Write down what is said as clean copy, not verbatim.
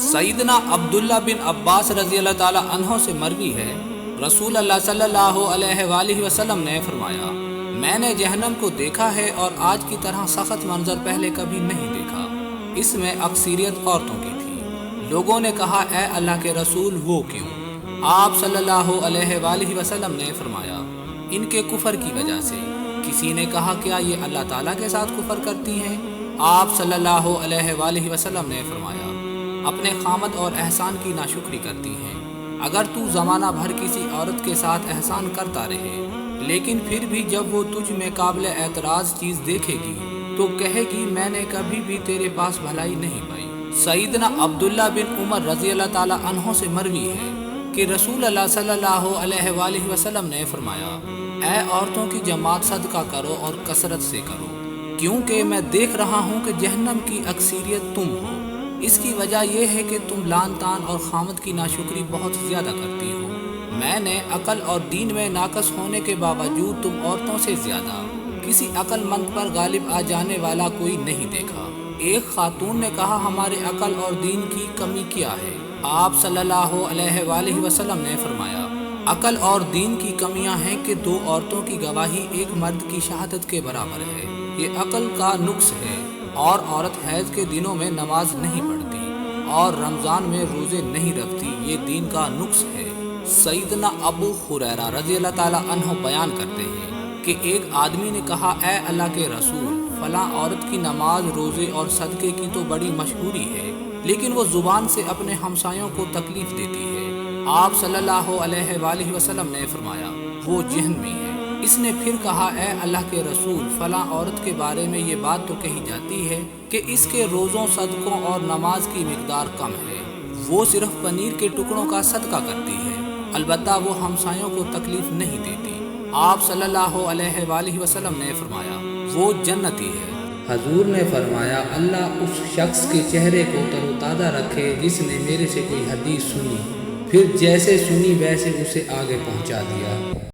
सईदना अब्दुल्ला बिन अब्बास रज़ी अल्लाह ताला अन्हो से मरवी है, रसूल अल्लाह सल्लल्लाहु अलैहि वसल्लम ने फरमाया, मैंने जहन्नम को देखा है और आज की तरह सख्त मंजर पहले कभी नहीं देखा। इसमें अक्सरियत औरतों की थी। लोगों ने कहा, ए अल्लाह के रसूल, वो क्यों? आप सल्लल्लाहु अलैहि वसल्लम ने फरमाया, इनके कुफर की वजह से। किसी ने कहा, क्या ये अल्लाह ताला के साथ कुफर करती हैं? आप सल्लल्लाहु अलैहि वसल्लम ने फरमाया, अपने खामद और एहसान की नाशुक्री करती हैं। अगर तू ज़माना भर किसी औरत के साथ एहसान करता रहे, लेकिन फिर भी जब वो तुझ में काबिल एतराज़ चीज़ देखेगी तो कहेगी, मैंने कभी भी तेरे पास भलाई नहीं पाई। सईदना अब्दुल्ला बिन उमर रज़ी अल्लाह ताला अन्हो से मरवी है कि रसूल अल्लाह सल्लल्लाहु अलैहि वसल्लम ने फरमाया, ऐ औरतों की जमात सदका करो और कसरत से करो, क्योंकि मैं देख रहा हूँ कि जहन्नम की अक्सरियत तुम हो। इसकी वजह यह है कि तुम लान तान और खामद की नाशुक्री बहुत ज़्यादा करती हो। मैंने अकल और दीन में नाकस होने के बावजूद तुम औरतों से ज़्यादा किसी अक्लमंद पर गालिब आ जाने वाला कोई नहीं देखा। एक खातून ने कहा, हमारे अकल और दीन की कमी क्या है? आप सल्लल्लाहु अलैहि वसल्लम ने फरमाया, अकल और दीन की कमियां हैं कि दो औरतों की गवाही एक मर्द की शहादत के बराबर है। ये अकल का नुक्स है। और औरत हैज के दिनों में नमाज नहीं पढ़ती और रमज़ान में रोज़े नहीं रखती, ये दीन का नुक्स है। सईदना अबू हुरैरा रज़ी अल्लाह ताला अन्हो बयान करते हैं कि एक आदमी ने कहा, ए अल्लाह के रसूल, फलां औरत की नमाज, रोज़े और सदक़े की तो बड़ी मशहूरी है, लेकिन वो ज़ुबान से अपने हमसायों को तकलीफ़ देती है। आप सल्लल्लाहु अलैहि वसल्लम ने फरमाया, वो जहन्नमी है। इसने फिर कहा, ए अल्लाह के रसूल, फलां औरत के बारे में ये बात तो कही जाती है कि इसके रोज़ों, सदक़ों और नमाज की मिक़दार कम है। वो सिर्फ पनीर के टुकड़ों का सदका करती है, अलबत्ता वो हमसायों को तकलीफ़ नहीं देती। आप सल्लल्लाहु अलैहि वसल्लम ने फरमाया, वो जन्नती है। हजूर ने फरमाया, अल्लाह उस शख्स के चेहरे को तरोताज़ा रखे जिसने मेरे से कोई हदीस सुनी, फिर जैसे सुनी वैसे उसे आगे पहुंचा दिया।